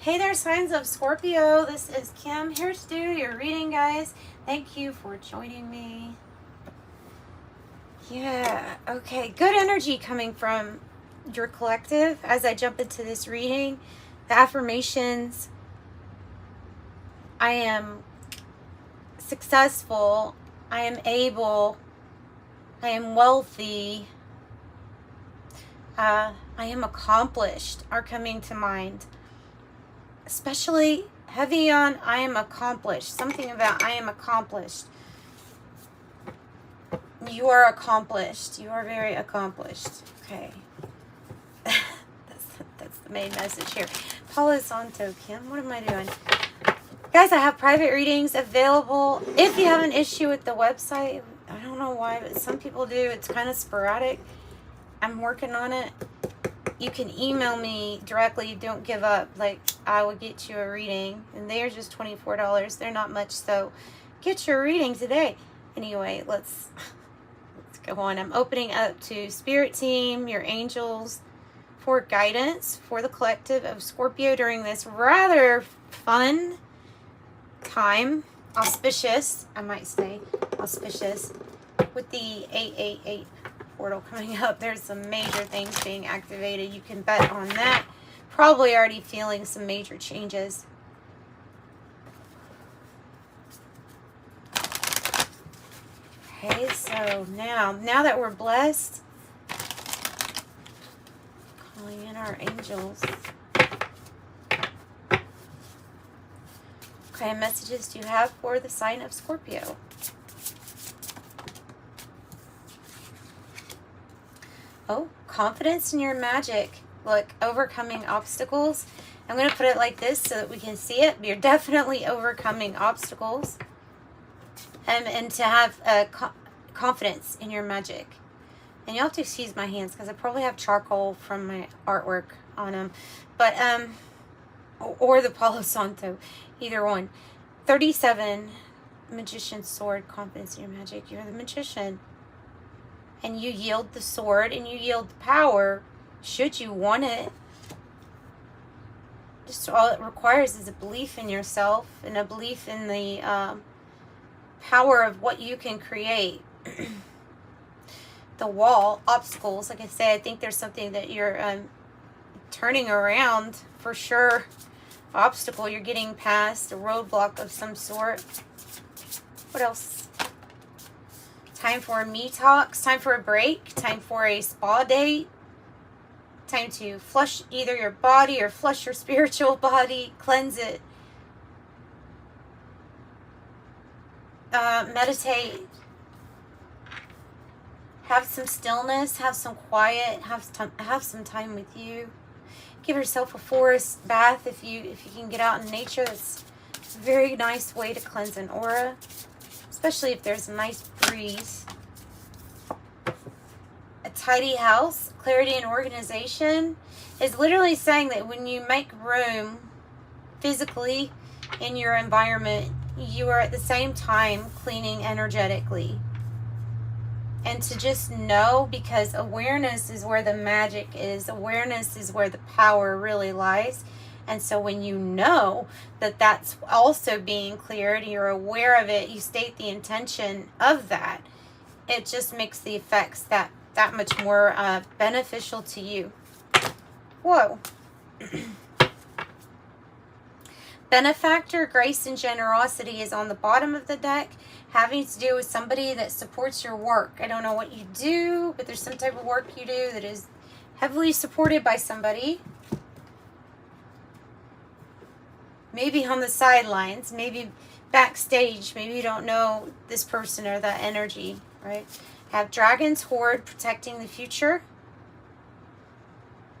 Hey there, signs of Scorpio. This is Kim here to do your reading, guys. Thank you for joining me. Yeah, okay. Good energy coming from your collective as I jump into this reading. The affirmations: I am successful, I am able, I am wealthy, I am accomplished are coming to mind. Especially heavy on I am accomplished. Something about I am accomplished. You are accomplished. You are very accomplished. Okay. that's the main message here. Palo Santo, Kim. What am I doing? Guys, I have private readings available. If you have an issue with the website, I don't know why, but some people do. It's kind of sporadic. I'm working on it. You can email me directly. Don't give up. Like, I will get you a reading. And they're just $24. They're not much, so get your reading today. Anyway, let's go on. I'm opening up to Spirit Team, your angels, for guidance for the collective of Scorpio during this rather fun time. Auspicious, I might say. Auspicious. With the 888 portal coming up, there's some major things being activated. You can bet on that. Probably already feeling some major changes. Okay, so now that we're blessed, calling in our angels. Okay, messages do you have for the sign of Scorpio? Oh, confidence in your magic. Look, overcoming obstacles. I'm going to put it like this so that we can see it. You're definitely overcoming obstacles. And to have confidence in your magic. And you'll have to excuse my hands because I probably have charcoal from my artwork on them. But, or the Palo Santo. Either one. 37, Magician's Sword, confidence in your magic. You're the magician. And you yield the sword and you yield the power should you want it. Just all it requires is a belief in yourself and a belief in the power of what you can create. The wall, obstacles, like I say, I think there's something that you're turning around for sure. Obstacle you're getting past, a roadblock of some sort. What else? Time for a me talks, time for a break, time for a spa date, time to flush either your body or flush your spiritual body, cleanse it, meditate, have some stillness, have some quiet, have some time with you. Give yourself a forest bath if you can get out in nature. That's a very nice way to cleanse an aura. Especially if there's a nice breeze. A tidy house, clarity and organization, is literally saying that when you make room physically in your environment, you are at the same time cleaning energetically. And to just know, because awareness is where the magic is. Awareness is where the power really lies. And so when you know that that's also being cleared, you're aware of it, you state the intention of that, it just makes the effects that much more beneficial to you. Whoa. Benefactor, grace, and generosity is on the bottom of the deck, having to do with somebody that supports your work. I don't know what you do, but there's some type of work you do that is heavily supported by somebody. Maybe on the sidelines, maybe backstage, maybe you don't know this person or that energy, right? Have Dragon's Horde, protecting the future.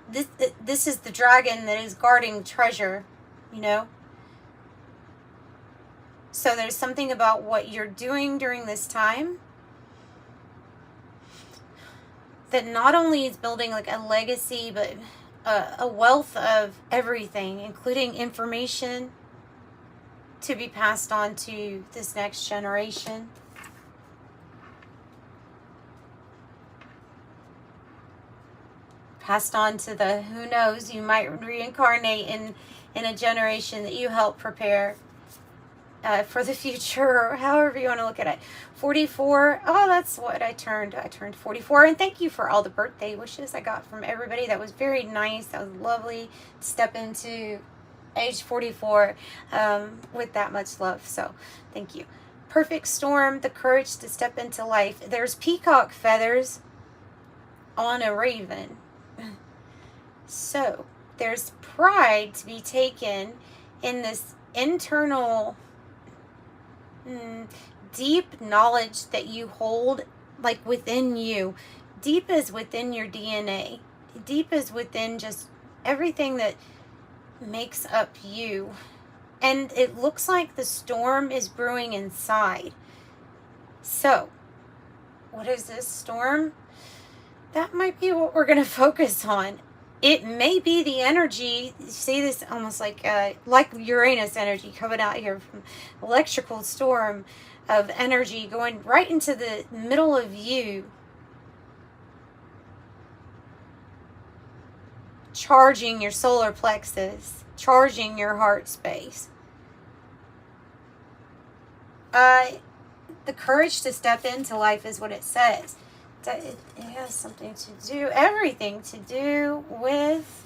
This is the dragon that is guarding treasure, you know? So there's something about what you're doing during this time that not only is building like a legacy, but a wealth of everything, including information to be passed on to this next generation. passed on to the, who knows, you might reincarnate in a generation that you help prepare for the future, or however you want to look at it. 44. Oh, that's what I turned. I turned 44. And thank you for all the birthday wishes I got from everybody. That was very nice. That was lovely to step into age 44 with that much love. So thank you. Perfect storm, the courage to step into life. There's peacock feathers on a raven. So there's pride to be taken in this internal deep knowledge that you hold, like within you. Deep is within your DNA. Deep is within just everything that makes up you. And it looks like the storm is brewing inside. So, what is this storm? That might be what we're going to focus on. It may be the energy, you see this almost like Uranus energy coming out here from electrical storm of energy going right into the middle of you. Charging your solar plexus, charging your heart space. The courage to step into life is what it says. It has something to do, everything to do with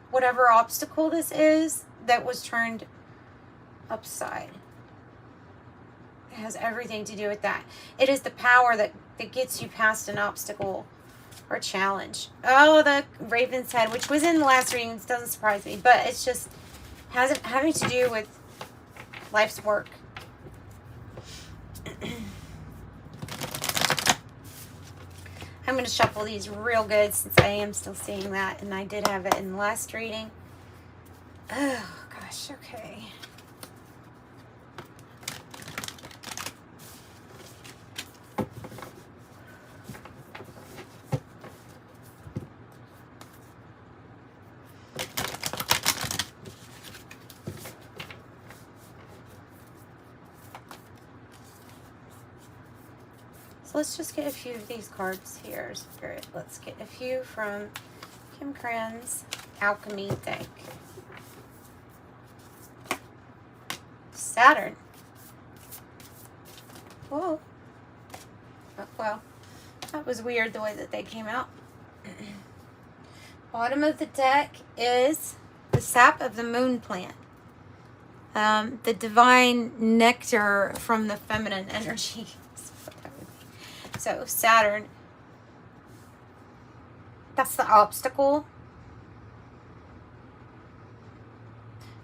whatever obstacle this is that was turned upside. It has everything to do with that. It is the power that gets you past an obstacle or challenge. Oh, the Raven's head, which was in the last reading, doesn't surprise me, but it's just having to do with life's work. I'm going to shuffle these real good since I am still seeing that, and I did have it in the last reading. Oh, gosh, okay. Let's just get a few of these cards here, Spirit. Let's get a few from Kim Cran's Alchemy deck. Saturn. Whoa. Oh, well, that was weird the way that they came out. Bottom of the deck is the sap of the moon plant. The divine nectar from the feminine energy. So Saturn, that's the obstacle.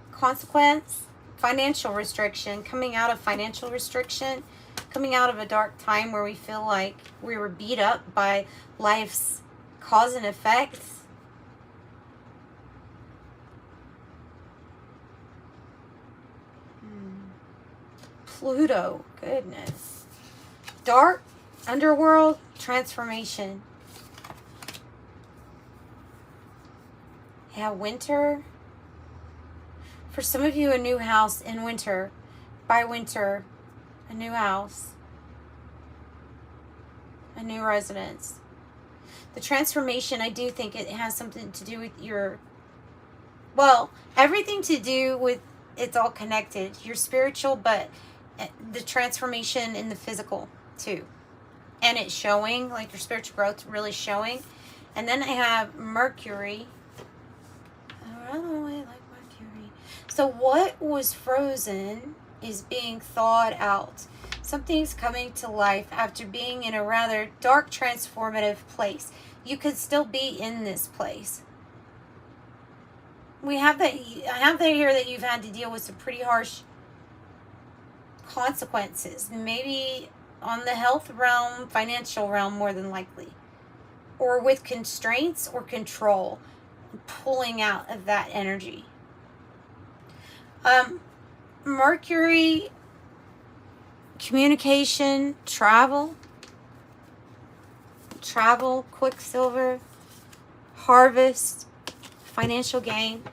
Consequence, financial restriction, coming out of financial restriction, coming out of a dark time where we feel like we were beat up by life's cause and effects. Pluto, goodness. Dark underworld transformation. Yeah, winter. For some of you, a new house in winter. By winter, a new house. A new residence. The transformation, I do think it has something to do with your, well, everything to do with, it's all connected. Your spiritual, but the transformation in the physical too. And it's showing, like your spiritual growth really showing. And then I have Mercury. I don't know why I like Mercury. So what was frozen is being thawed out. Something's coming to life after being in a rather dark, transformative place. You could still be in this place. I have that here that you've had to deal with some pretty harsh consequences. Maybe on the health realm, financial realm, more than likely. Or with constraints or control. Pulling out of that energy. Mercury, communication, travel, Quicksilver, harvest, financial gain.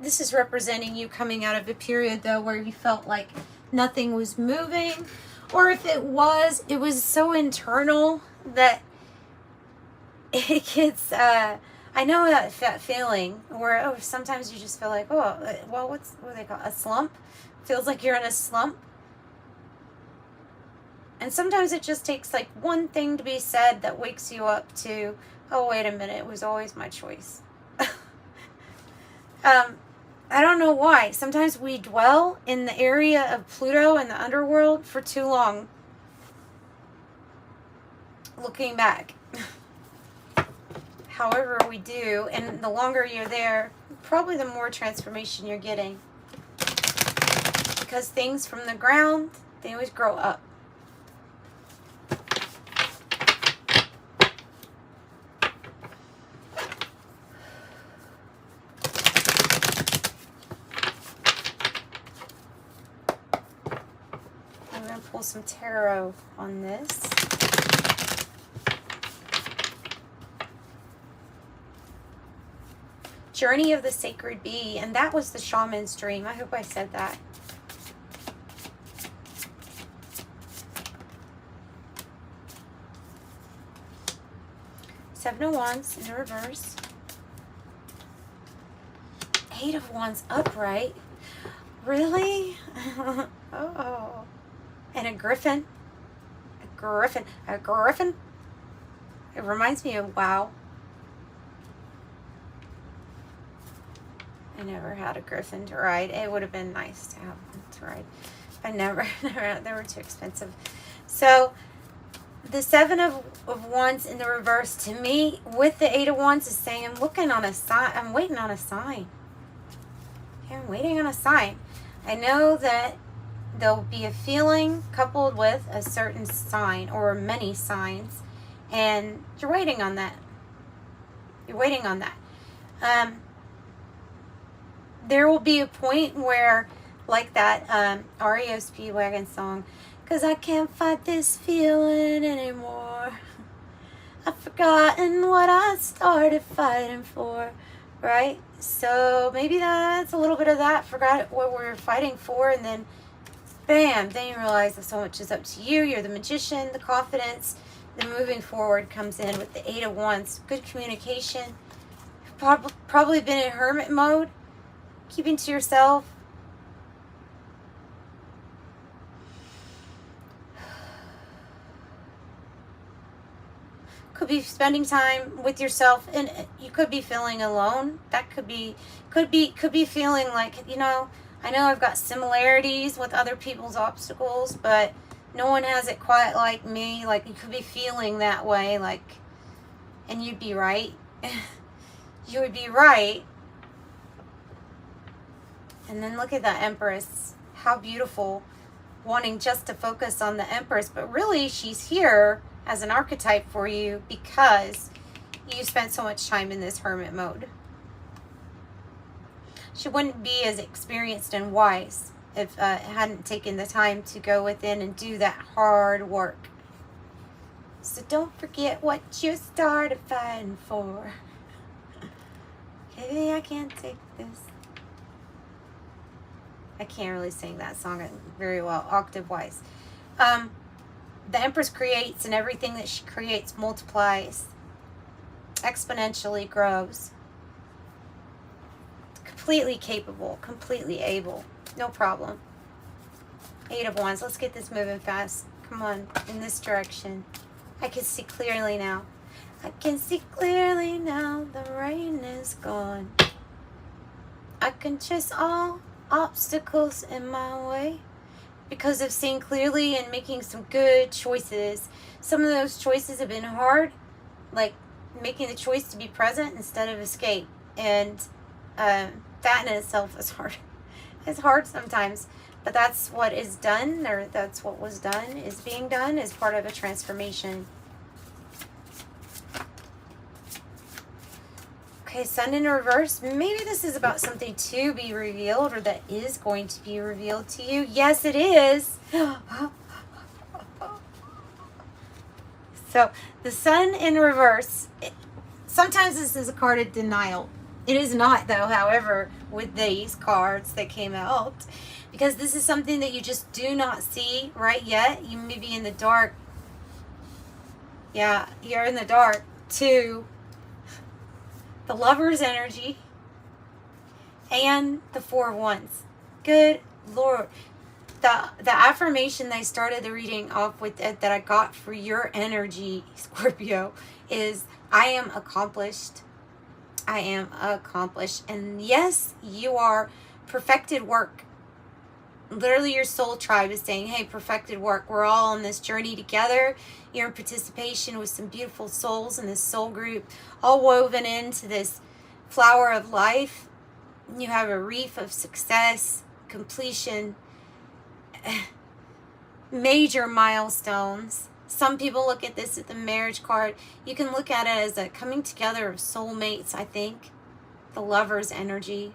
This is representing you coming out of a period, though, where you felt like nothing was moving, or if it was so internal that it gets, I know that feeling where, sometimes you just feel like, what do they call it? A slump? Feels like you're in a slump. And sometimes it just takes like one thing to be said that wakes you up to, oh, wait a minute, it was always my choice. I don't know why. Sometimes we dwell in the area of Pluto and the underworld for too long. Looking back. However we do, and the longer you're there, probably the more transformation you're getting. Because things from the ground, they always grow up. I'm going to pull some tarot on this. Journey of the Sacred Bee, and that was the shaman's dream. I hope I said that. Seven of Wands in reverse. Eight of Wands upright. Really? Oh. And a griffin. A griffin. It reminds me of WoW. I never had a griffin to ride. It would have been nice to have one to ride. I never, they were too expensive. So, the Seven of Wands in the reverse, to me, with the Eight of Wands, is saying, I'm looking on a sign. I'm waiting on a sign. Okay, I'm waiting on a sign. I know that there'll be a feeling coupled with a certain sign or many signs, and you're waiting on that. You're waiting on that. There will be a point where, like that REO Speedwagon song, 'cause I can't fight this feeling anymore. I've forgotten what I started fighting for, right? So maybe that's a little bit of that. Forgot what we're fighting for, and then bam, then you realize that so much is up to you. You're the magician, the confidence, the moving forward comes in with the Eight of Wands. Good communication. Probably been in hermit mode. Keeping to yourself. Could be spending time with yourself, and you could be feeling alone. That could be feeling like, I know I've got similarities with other people's obstacles, but no one has it quite like me. Like, you could be feeling that way, like, and you'd be right. You would be right. And then look at that Empress. How beautiful. Wanting just to focus on the Empress. But really, she's here as an archetype for you because you spent so much time in this hermit mode. She wouldn't be as experienced and wise if it hadn't taken the time to go within and do that hard work. So don't forget what you started fighting for. Maybe I can't take this. I can't really sing that song very well, octave-wise. The Empress creates, and everything that she creates multiplies, exponentially grows. Completely capable, completely able, no problem. Eight of Wands, let's get this moving fast. Come on, in this direction. I can see clearly now. I can see clearly now, the rain is gone. I can chase all obstacles in my way because of seeing clearly and making some good choices. Some of those choices have been hard, like making the choice to be present instead of escape, and that in itself is hard. It's hard sometimes, but that's what is done, or that's what was done, is being done as part of a transformation. Okay, Sun in reverse. Maybe this is about something to be revealed, or that is going to be revealed to you. Yes, it is. So, the Sun in reverse. Sometimes this is a card of denial. It is not, though, however, with these cards that came out, because this is something that you just do not see right yet. You may be in the dark. Yeah, you're in the dark to the Lover's energy and the Four of Wands. Good Lord. The affirmation that I started the reading off with that I got for your energy, Scorpio, is I am accomplished. I am accomplished. And yes, you are perfected work. Literally your soul tribe is saying, hey, perfected work. We're all on this journey together. You're in participation with some beautiful souls in this soul group, all woven into this flower of life. You have a reef of success, completion, major milestones. Some people look at this as the marriage card. You can look at it as a coming together of soulmates, I think. The Lover's energy.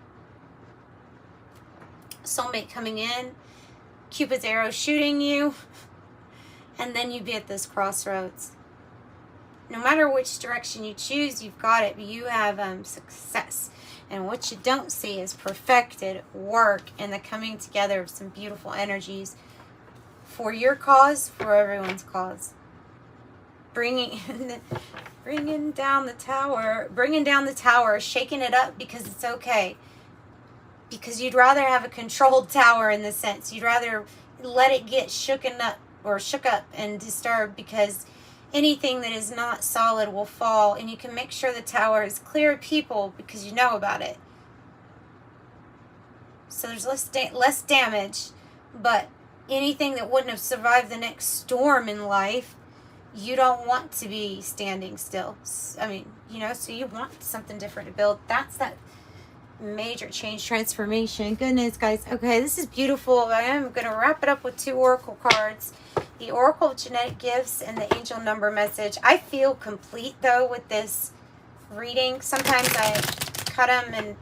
Soulmate coming in. Cupid's arrow shooting you. And then you'd be at this crossroads. No matter which direction you choose, you've got it. But you have success. And what you don't see is perfected work and the coming together of some beautiful energies for your cause, for everyone's cause. Bringing down the tower, shaking it up because it's okay. Because you'd rather have a controlled tower in this sense. You'd rather let it get shook up and disturbed, because anything that is not solid will fall, and you can make sure the tower is clear of people because you know about it. So there's less damage, but anything that wouldn't have survived the next storm in life, you don't want to be standing still. I mean, so you want something different to build. That's that major change, transformation. Goodness, guys. Okay, this is beautiful. I am going to wrap it up with 2 oracle cards. The Oracle of Genetic Gifts and the Angel Number Message. I feel complete, though, with this reading. Sometimes I cut them and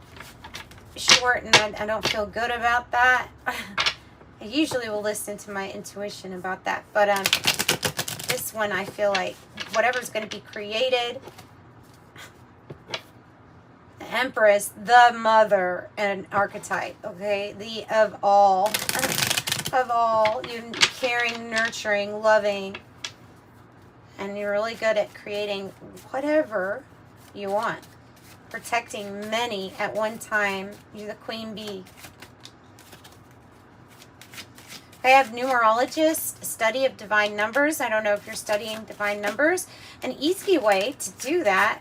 short, and I don't feel good about that. I usually will listen to my intuition about that. But this one, I feel like whatever's going to be created. The Empress, the mother, and archetype. Okay, the of all. Of all, you're caring, nurturing, loving, and you're really good at creating whatever you want. Protecting many at one time. You're the queen bee. I have numerologist, study of divine numbers. I don't know if you're studying divine numbers. An easy way to do that,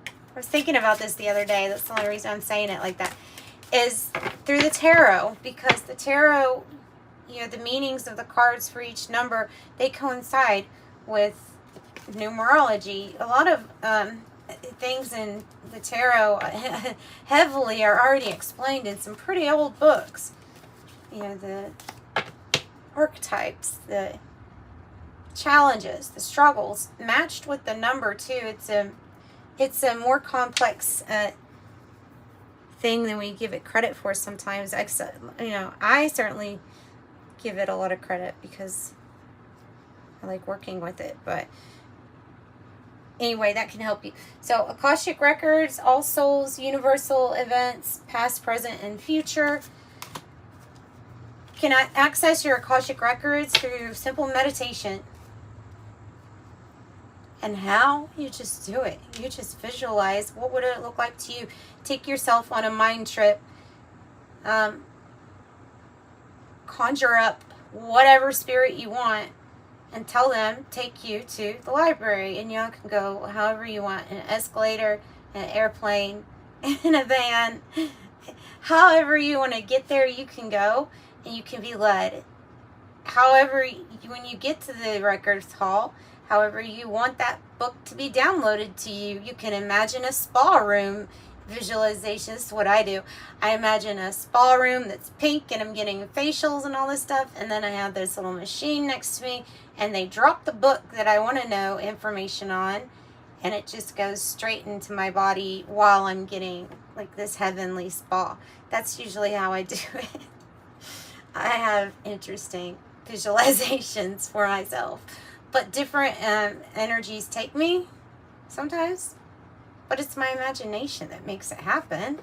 I was thinking about this the other day, that's the only reason I'm saying it like that, is through the tarot, because the tarot, the meanings of the cards for each number, they coincide with numerology. A lot of things in the tarot heavily are already explained in some pretty old books. The archetypes, the challenges, the struggles, matched with the number too. It's a more complex thing than we give it credit for sometimes. I certainly give it a lot of credit because I like working with it. But anyway, that can help you. So Akashic Records, All Souls, Universal Events, past, present, and future. Can I access your Akashic Records through simple meditation. And how? You just do it. You just visualize. What would it look like to you? Take yourself on a mind trip. Conjure up whatever spirit you want and tell them, take you to the library. And y'all can go however you want. In an escalator, in an airplane, in a van. However you want to get there, you can go. And you can be led. However, when you get to the records hall, however you want that book to be downloaded to you, you can imagine a spa room visualization. This is what I do. I imagine a spa room that's pink and I'm getting facials and all this stuff. And then I have this little machine next to me and they drop the book that I want to know information on. And it just goes straight into my body while I'm getting like this heavenly spa. That's usually how I do it. I have interesting visualizations for myself. But different energies take me sometimes. but it's my imagination that makes it happen.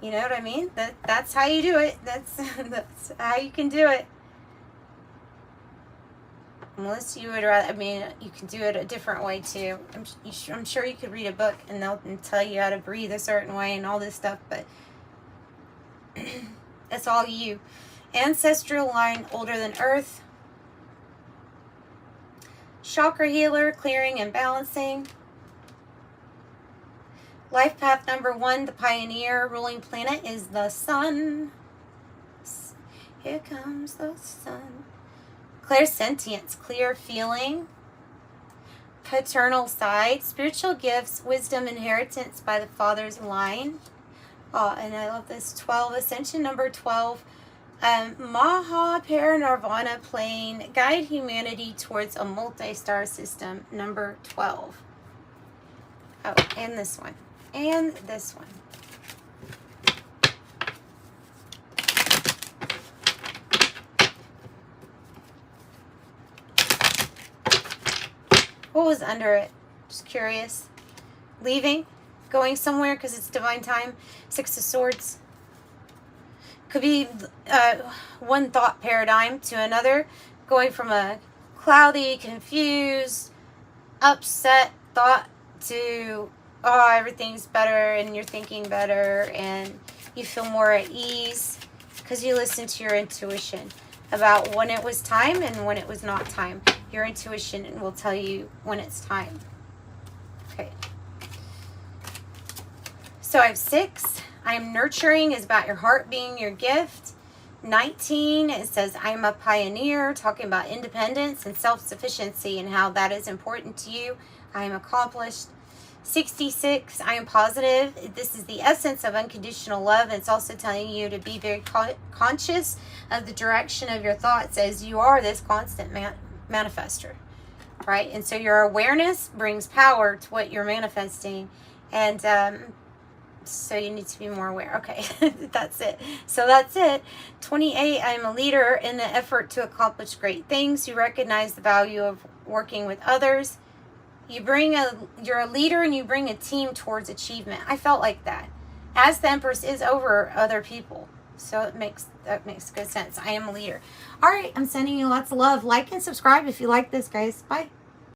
You know what I mean? That's how you do it. That's how you can do it. Unless you would rather, I mean, you can do it a different way too. I'm sure you could read a book and they'll tell you how to breathe a certain way and all this stuff, but it's all you. Ancestral line older than Earth. Chakra healer, clearing and balancing. Life path number 1, the pioneer. Ruling planet is the sun. Here comes the sun. Clairsentience, clear feeling. Paternal side, spiritual gifts, wisdom, inheritance by the father's line. Oh, and I love this. 12, ascension number 12. Maha Parinirvana plane, guide humanity towards a multi-star system, number 12. Oh, and this one. And this one. What was under it? Just curious. Leaving? Going somewhere because it's divine time. 6 of Swords. Could be one thought paradigm to another. Going from a cloudy, confused, upset thought to, oh, everything's better and you're thinking better and you feel more at ease because you listen to your intuition about when it was time and when it was not time. Your intuition will tell you when it's time. Okay. So I have 6. I'm nurturing is about your heart being your gift. 19, it says I'm a pioneer, talking about independence and self-sufficiency and how that is important to you. I am accomplished. 66, I am positive. This is the essence of unconditional love. And it's also telling you to be very conscious of the direction of your thoughts as you are this constant manifester, right? And so your awareness brings power to what you're manifesting. And so you need to be more aware. Okay, that's it. So that's it. 28, I'm a leader in the effort to accomplish great things. You recognize the value of working with others. You're a leader and you bring a team towards achievement. I felt like that. As the Empress is over other people. So that makes good sense. I am a leader. All right, I'm sending you lots of love. Like and subscribe if you like this, guys. Bye.